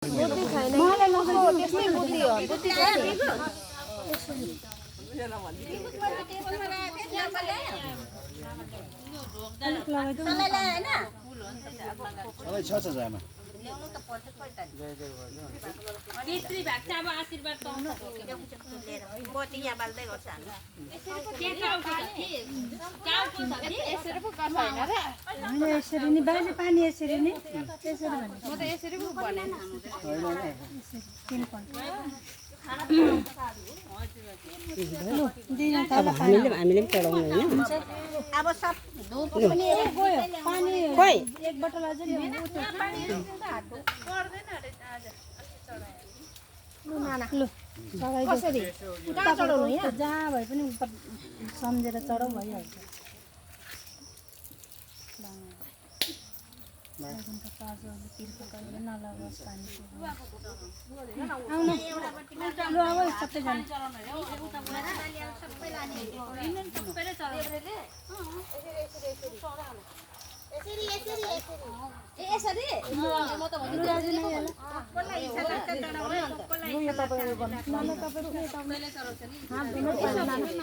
बुद्धि छैन त्यस्तै बुद्धि हो बुद्धि सबै छ जामा ल्याउनु त पर्छ त्यत्री भाग्छ अब आशीर्वाद पाउँछ बत्ती यहाँ बाल्दै गर्छ हामी यसरी पो गर्छ हैन र हैन यसरी नि बाजे पानी यसरी नि त्यसरी भने म त यसरी पो भने हामीले पनि चढाउनु हैन अब सब धुप पनि गयो पानी खोइ एक बोतल अझै ल्याउनु ल कसरी कहाँ चढाउनु यहाँ जहाँ भए पनि सम्झेर चढाउ भइहाल्छ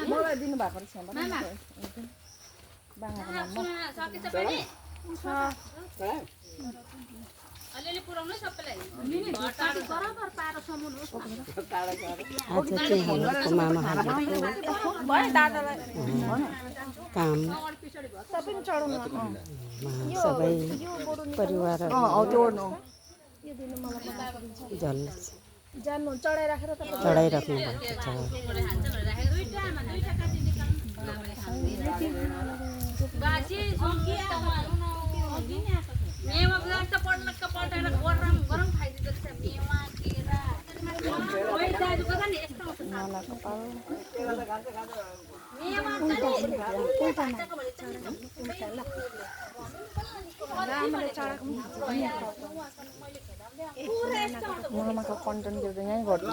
मलाई दिनु भएको अलिअलि पुराउनु सबैलाई आज चाहिँ हाम्रो मामाहरूको काम सबै परिवारहरू चढाइराखेर चढाइराख्नु भएको छ मेवा त पड्लक्क पल्टाएर गरम गरम खाइदिँदो रहेछ मेवा केरा ओइ दाजु कता नि यस्तो मामाको कन्टेन्ट गर्दै यहीँ गर्छु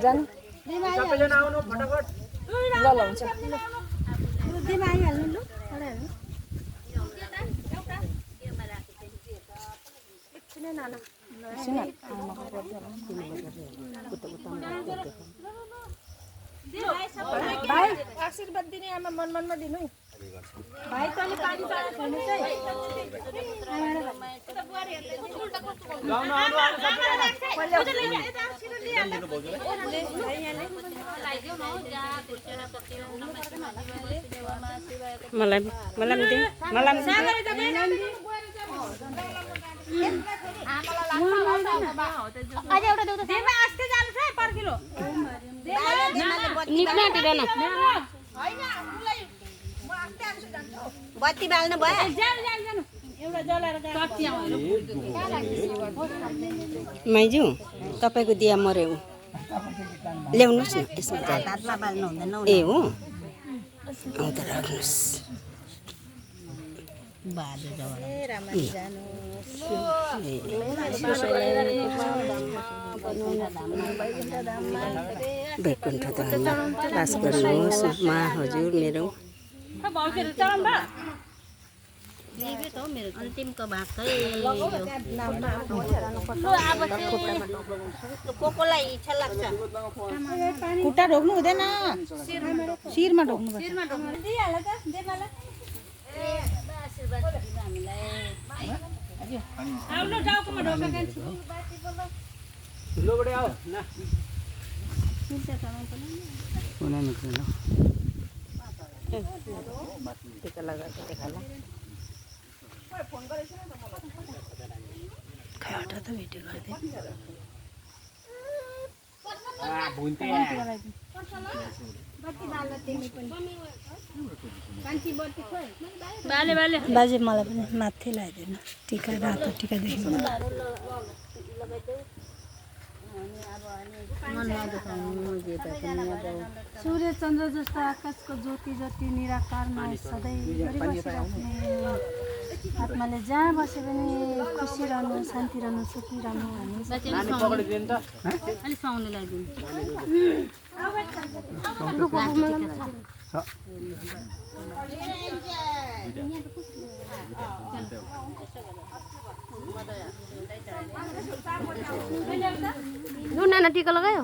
जानु सबैजना आउनु फटाफट ल हुन्छ दिमा आइहाल्नु ल चढाइहाल्नु भाइ आशीर्वाद दिने आमा मनमनमा दिनु है भाइ तैँले पानी चढाएको छैन मलाई अझै एउटा देऊ त देमा आस्ते जानु छ पर्खिलो निप्ना दिदैन बत्ती बाल्नु भयो माइजू तपाईँको दिया मर्यो ल्याउनुहोस् न यसमा हातमा बाल्नु हुँदैन ए हो आउँदा राख्नुहोस् वैकुण्ठ धाममा बास गर्नुहोस् मा हजुर मेरो अन्तिमको भाग चाहिँ कोकोलाई इच्छा लाग्छ खुट्टा ढोक्नु हुँदैन शिरमा ढोक्नु पर्छ बाजे मलाई पनि माथि लगाइदिनु टिका रातो टिका देख्नु सूर्य चन्द्र जस्तो आकाशको ज्योति जति निराकार सधैँ गरिबसिराख्ने आत्माले जहाँ बसे पनि खुसी रहनु शान्ति रहनु सुखी रहनु अलिक सुहाउने लगाइदिनु लु नाना टिका लगायो